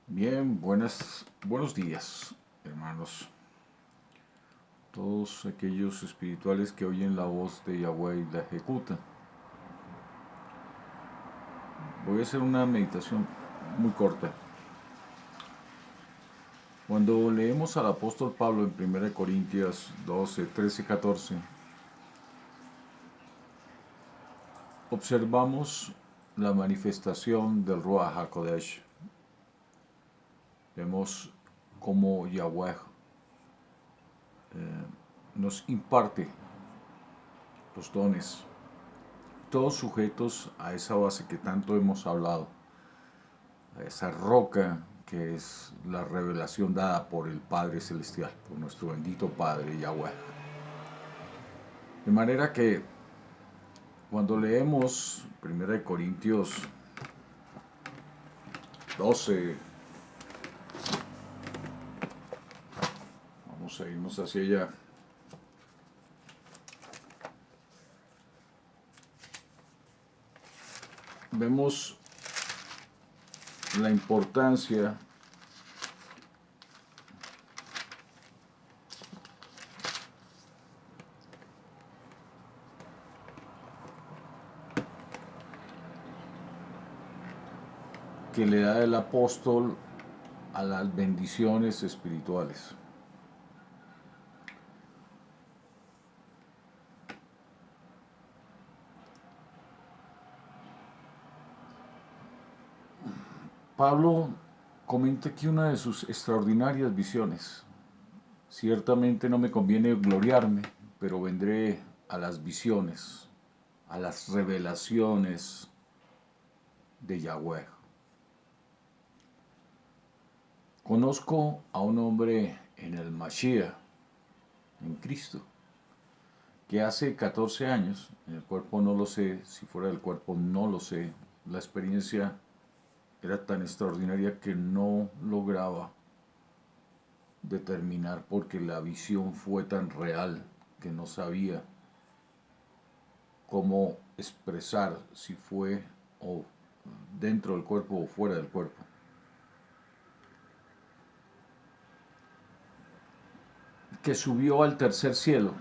Bien, buenos días, hermanos. Todos aquellos espirituales que oyen la voz de Yahweh y la ejecutan. Voy a hacer una meditación muy corta. Cuando leemos al apóstol Pablo en 1 Corintios 12, 13, 14, observamos la manifestación del Ruach HaKodesh. Vemos cómo Yahweh nos imparte los dones, todos sujetos a esa base que tanto hemos hablado, a esa roca que es la revelación dada por el Padre Celestial, por nuestro bendito Padre Yahweh. De manera que cuando leemos 1 Corintios 12, vamos a irnos hacia allá, vemos la importancia que le da el apóstol a las bendiciones espirituales. Pablo comenta aquí una de sus extraordinarias visiones. Ciertamente no me conviene gloriarme, pero vendré a las visiones, a las revelaciones de Yahweh. Conozco a un hombre en el Mashiach, en Cristo, que hace 14 años, en el cuerpo no lo sé, si fuera del cuerpo no lo sé, la experiencia era tan extraordinaria que no lograba determinar porque la visión fue tan real que no sabía cómo expresar si fue o dentro del cuerpo o fuera del cuerpo. Que subió al tercer cielo.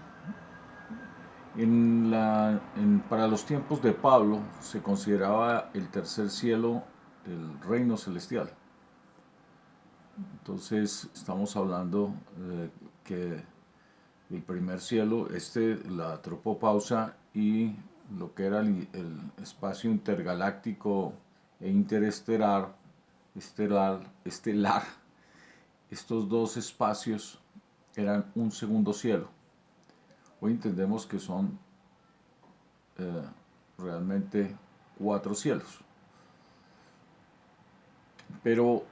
Para los tiempos de Pablo se consideraba el tercer cielo el reino celestial. Entonces estamos hablando que el primer cielo, la tropopausa y lo que era el espacio intergaláctico e interestelar, estelar, estos dos espacios eran un segundo cielo. Hoy entendemos que son eh, realmente 4 cielos. Pero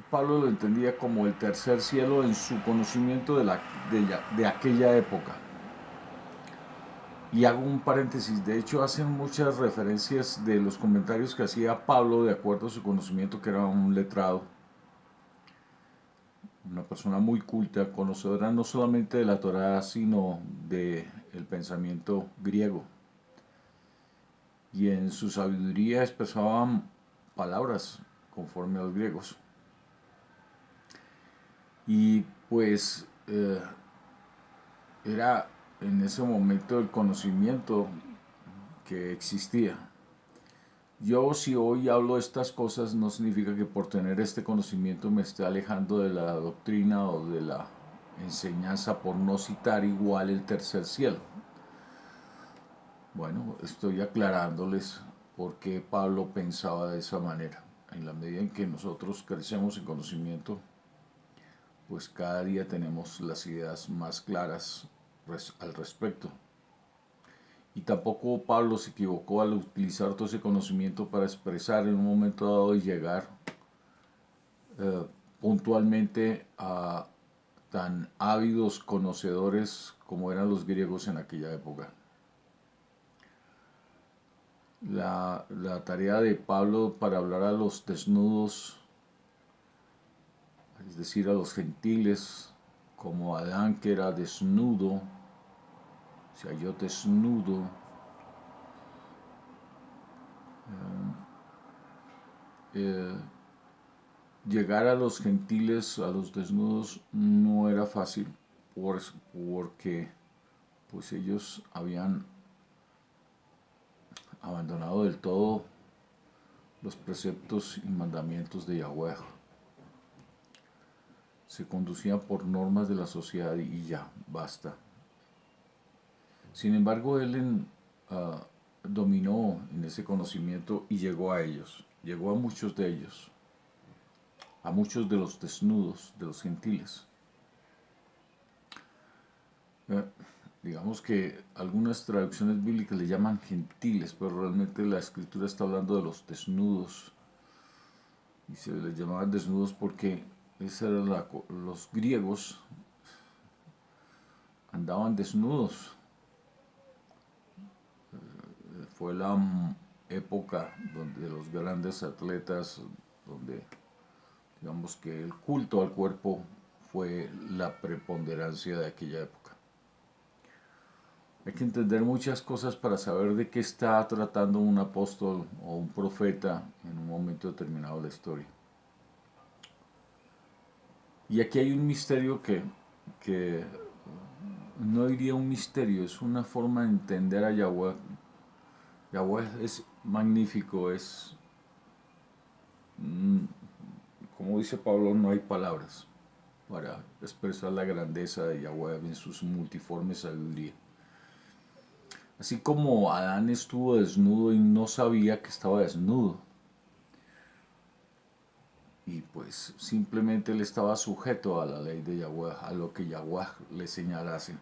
Pablo lo entendía como el tercer cielo en su conocimiento de aquella época. Y hago un paréntesis, de hecho hacen muchas referencias de los comentarios que hacía Pablo de acuerdo a su conocimiento, que era un letrado, una persona muy culta, conocedora no solamente de la Torá, sino del pensamiento griego. Y en su sabiduría expresaban palabras conforme a los griegos. Y pues era en ese momento el conocimiento que existía. Yo si hoy hablo estas cosas no significa que por tener este conocimiento me esté alejando de la doctrina o de la enseñanza por no citar igual el tercer cielo. Bueno, estoy aclarándoles por qué Pablo pensaba de esa manera. En la medida en que nosotros crecemos en conocimiento, pues cada día tenemos las ideas más claras al respecto. Y tampoco Pablo se equivocó al utilizar todo ese conocimiento para expresar en un momento dado y llegar eh, puntualmente a tan ávidos conocedores como eran los griegos en aquella época. La tarea de Pablo para hablar a los desnudos, es decir, a los gentiles, como Adán que era desnudo, se halló desnudo, eh, llegar a los gentiles, a los desnudos, no era fácil porque pues ellos habían abandonado del todo los preceptos y mandamientos de Yahweh. Se conducían por normas de la sociedad y ya, basta. Sin embargo, dominó en ese conocimiento y llegó a ellos, llegó a muchos de ellos, a muchos de los desnudos, de los gentiles. Eh, digamos que algunas traducciones bíblicas le llaman gentiles, pero realmente la escritura está hablando de los desnudos. Y se les llamaban desnudos porque los griegos andaban desnudos. Fue la época donde los grandes atletas, donde digamos que el culto al cuerpo fue la preponderancia de aquella época. Hay que entender muchas cosas para saber de qué está tratando un apóstol o un profeta en un momento determinado de la historia. Y aquí hay un misterio que no diría un misterio, es una forma de entender a Yahweh. Yahweh es magnífico, como dice Pablo, no hay palabras para expresar la grandeza de Yahweh en su multiforme sabiduría. Así como Adán estuvo desnudo y no sabía que estaba desnudo, y pues simplemente él estaba sujeto a la ley de Yahweh, a lo que Yahweh le señalase,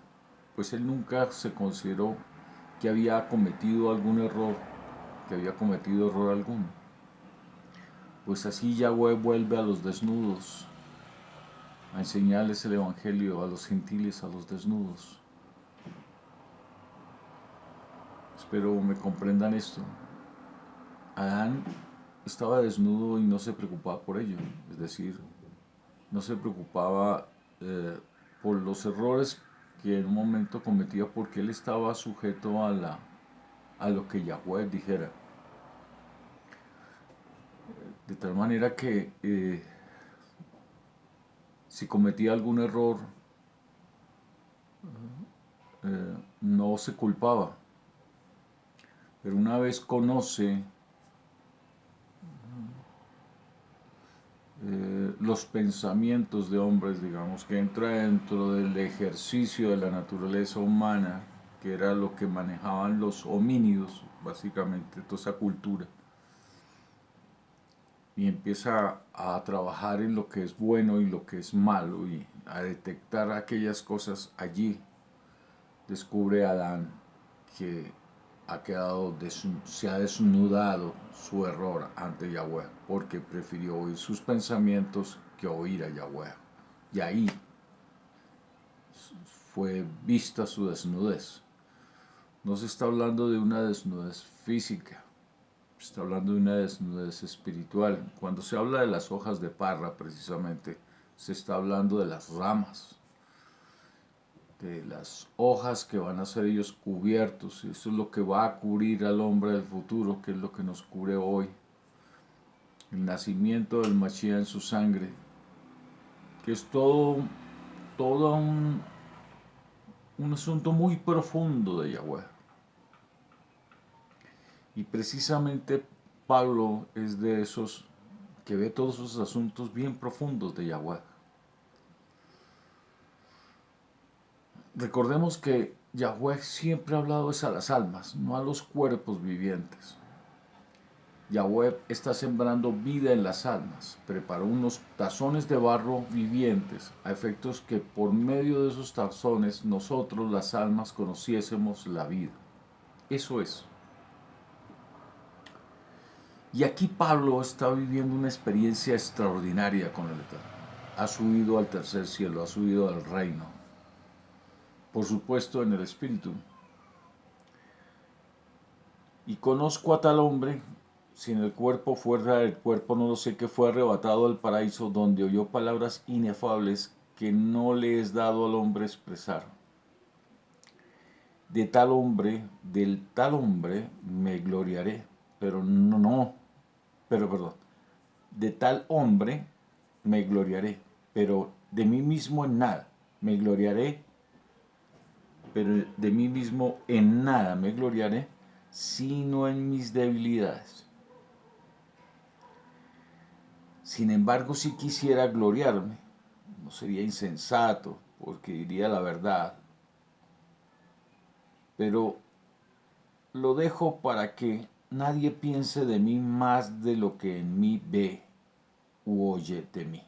pues él nunca se consideró que había cometido algún error, que había cometido error alguno. Pues así Yahweh vuelve a los desnudos, a enseñarles el Evangelio a los gentiles, a los desnudos. Espero me comprendan esto. Adán estaba desnudo y no se preocupaba por ello, es decir, no se preocupaba por los errores que en un momento cometía porque él estaba sujeto a lo que Yahweh dijera. De tal manera que si cometía algún error, no se culpaba. Pero una vez conoce los pensamientos de hombres, digamos, que entra dentro del ejercicio de la naturaleza humana, que era lo que manejaban los homínidos, básicamente, toda esa cultura, y empieza a trabajar en lo que es bueno y lo que es malo, y a detectar aquellas cosas allí, descubre Adán que se ha desnudado su error ante Yahweh, porque prefirió oír sus pensamientos que oír a Yahweh. Y ahí fue vista su desnudez. No se está hablando de una desnudez física, se está hablando de una desnudez espiritual. Cuando se habla de las hojas de parra, precisamente, se está hablando de las ramas, de las hojas que van a ser ellos cubiertos. Eso es lo que va a cubrir al hombre del futuro, que es lo que nos cubre hoy. El nacimiento del Mashiach en su sangre, que es todo un asunto muy profundo de Yahweh. Y precisamente Pablo es de esos que ve todos esos asuntos bien profundos de Yahweh. Recordemos que Yahweh siempre ha hablado es a las almas, no a los cuerpos vivientes. Yahweh está sembrando vida en las almas. Preparó unos tazones de barro vivientes a efectos que por medio de esos tazones nosotros las almas conociésemos la vida. Eso es. Y aquí Pablo está viviendo una experiencia extraordinaria con el Eterno. Ha subido al tercer cielo, ha subido al reino. Por supuesto en el Espíritu. Y conozco a tal hombre, si en el cuerpo fuera del cuerpo no lo sé, que fue arrebatado al paraíso donde oyó palabras inefables que no le es dado al hombre expresar. Del tal hombre me gloriaré, pero perdón, de tal hombre me gloriaré, pero de mí mismo en nada. Me gloriaré, pero de mí mismo en nada me gloriaré, sino en mis debilidades. Sin embargo, si quisiera gloriarme, no sería insensato, porque diría la verdad, pero lo dejo para que nadie piense de mí más de lo que en mí ve u oye de mí.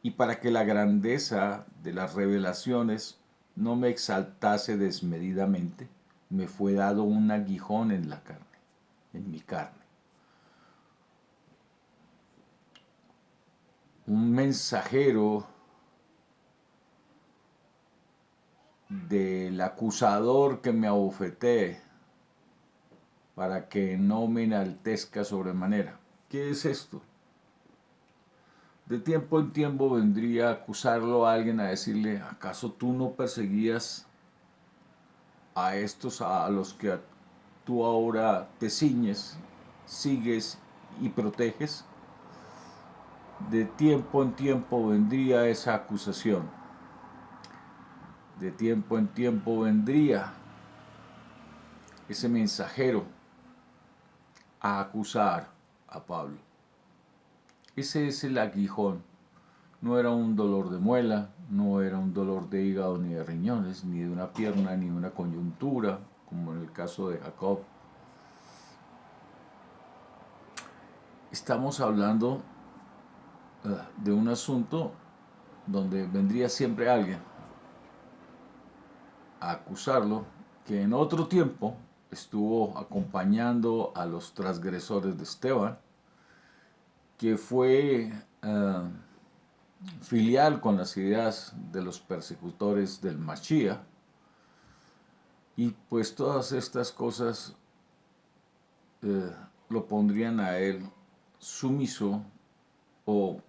Y para que la grandeza de las revelaciones no me exaltase desmedidamente, me fue dado un aguijón en la carne, en mi carne. Un mensajero del acusador que me abofetee para que no me enaltezca sobremanera. ¿Qué es esto? De tiempo en tiempo vendría a acusarlo a alguien, a decirle, ¿acaso tú no perseguías a estos a los que tú ahora te ciñes, sigues y proteges? De tiempo en tiempo vendría esa acusación. De tiempo en tiempo vendría ese mensajero a acusar a Pablo. Ese es el aguijón. No era un dolor de muela, no era un dolor de hígado ni de riñones, ni de una pierna, ni de una coyuntura, como en el caso de Jacob. Estamos hablando de un asunto donde vendría siempre alguien a acusarlo, que en otro tiempo estuvo acompañando a los transgresores de Esteban, que fue filial con las ideas de los persecutores del Mashiach, y pues todas estas cosas lo pondrían a él sumiso o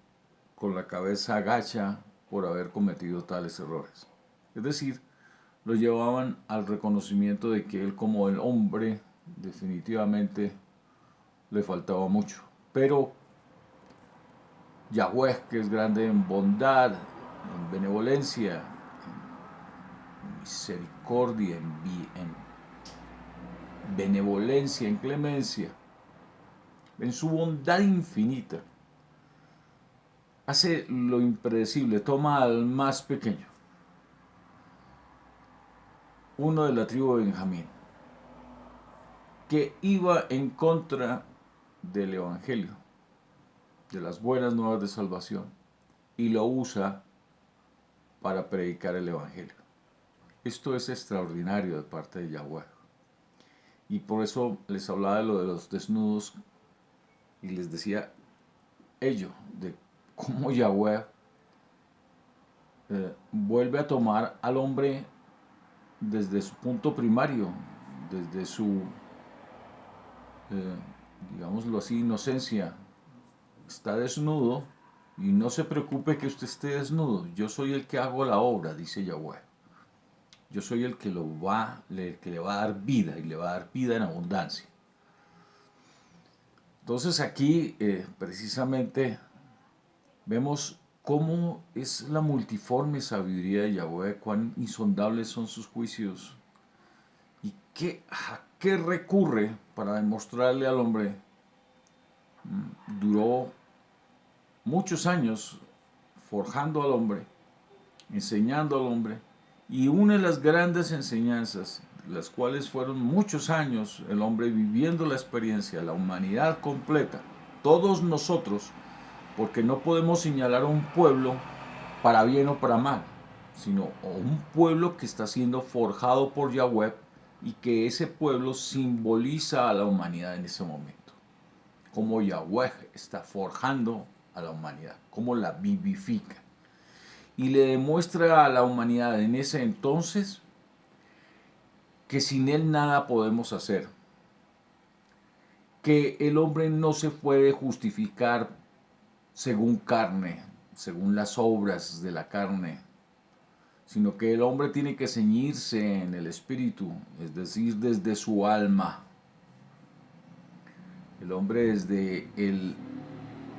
con la cabeza agacha por haber cometido tales errores. Es decir, lo llevaban al reconocimiento de que él como el hombre definitivamente le faltaba mucho. Pero Yahweh, que es grande en bondad, en benevolencia, en misericordia, en benevolencia, en clemencia, en su bondad infinita, hace lo impredecible, toma al más pequeño, uno de la tribu de Benjamín, que iba en contra del Evangelio, de las buenas nuevas de salvación, y lo usa para predicar el Evangelio. Esto es extraordinario de parte de Yahweh. Y por eso les hablaba de lo de los desnudos y les decía ello, de cómo Yahweh vuelve a tomar al hombre desde su punto primario, desde su, digámoslo así, inocencia. Está desnudo y no se preocupe que usted esté desnudo. Yo soy el que hago la obra, dice Yahweh. Yo soy el que el que le va a dar vida y le va a dar vida en abundancia. Entonces aquí precisamente vemos cómo es la multiforme sabiduría de Yahweh, cuán insondables son sus juicios y a qué recurre para demostrarle al hombre. Duró muchos años forjando al hombre, enseñando al hombre, y una de las grandes enseñanzas, las cuales fueron muchos años el hombre viviendo la experiencia, la humanidad completa, todos nosotros, porque no podemos señalar a un pueblo para bien o para mal, sino a un pueblo que está siendo forjado por Yahweh y que ese pueblo simboliza a la humanidad en ese momento. Como Yahweh está forjando a la humanidad, cómo la vivifica. Y le demuestra a la humanidad en ese entonces que sin él nada podemos hacer, que el hombre no se puede justificar según carne, según las obras de la carne, sino que el hombre tiene que ceñirse en el espíritu, es decir, desde su alma. El hombre desde el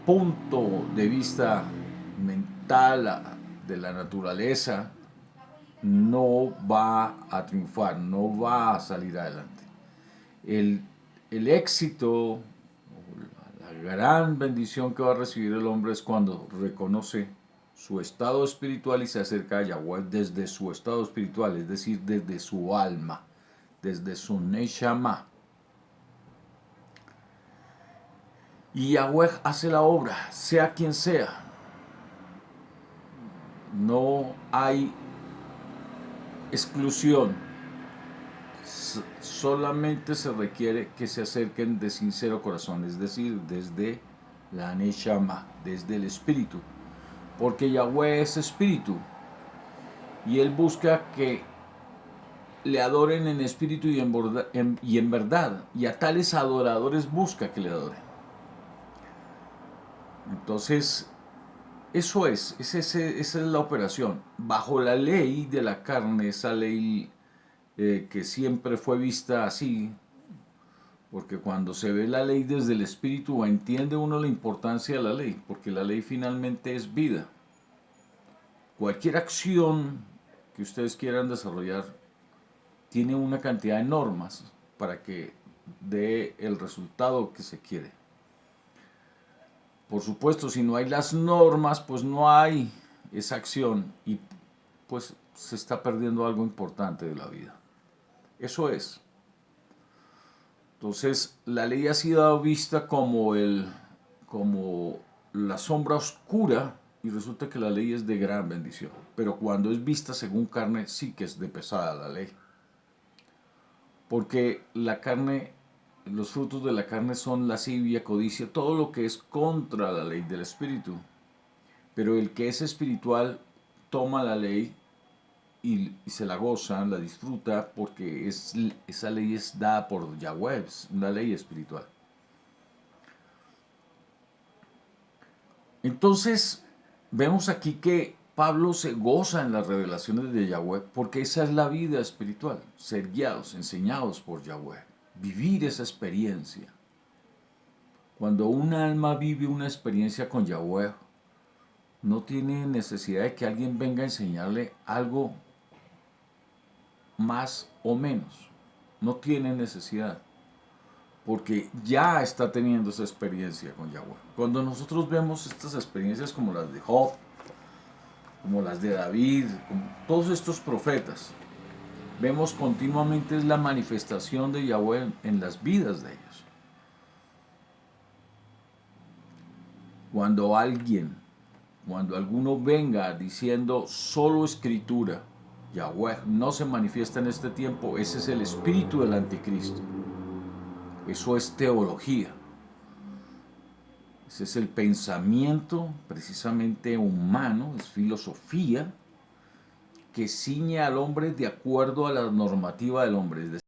punto de vista mental de la naturaleza, no va a triunfar, no va a salir adelante. El, el éxito, la gran bendición que va a recibir el hombre es cuando reconoce su estado espiritual y se acerca a Yahweh desde su estado espiritual, es decir, desde su alma, desde su Neshama. Y Yahweh hace la obra, sea quien sea. No hay exclusión. Solamente se requiere que se acerquen de sincero corazón, es decir, desde la Neshama, desde el espíritu. Porque Yahweh es espíritu y Él busca que le adoren en espíritu y en verdad. Y a tales adoradores busca que le adoren. Entonces, esa es la operación. Bajo la ley de la carne, esa ley que siempre fue vista así, porque cuando se ve la ley desde el espíritu, entiende uno la importancia de la ley, porque la ley finalmente es vida. Cualquier acción que ustedes quieran desarrollar tiene una cantidad de normas para que dé el resultado que se quiere. Por supuesto, si no hay las normas, pues no hay esa acción y pues se está perdiendo algo importante de la vida. Eso es. Entonces, la ley ha sido vista como la sombra oscura y resulta que la ley es de gran bendición. Pero cuando es vista según carne, sí que es de pesada la ley. Porque la carne, los frutos de la carne son lascivia, codicia, todo lo que es contra la ley del espíritu. Pero el que es espiritual toma la ley y se la goza, la disfruta, porque esa ley es dada por Yahweh, es una ley espiritual. Entonces, vemos aquí que Pablo se goza en las revelaciones de Yahweh porque esa es la vida espiritual, ser guiados, enseñados por Yahweh, vivir esa experiencia. Cuando un alma vive una experiencia con Yahweh, no tiene necesidad de que alguien venga a enseñarle algo más o menos. No tiene necesidad, porque ya está teniendo esa experiencia con Yahweh. Cuando nosotros vemos estas experiencias como las de Job, como las de David, como todos estos profetas, vemos continuamente la manifestación de Yahweh en las vidas de ellos. Cuando alguno venga diciendo solo escritura, Yahweh no se manifiesta en este tiempo, ese es el espíritu del anticristo. Eso es teología. Ese es el pensamiento precisamente humano, es filosofía que ciñe al hombre de acuerdo a la normativa del hombre. Es decir,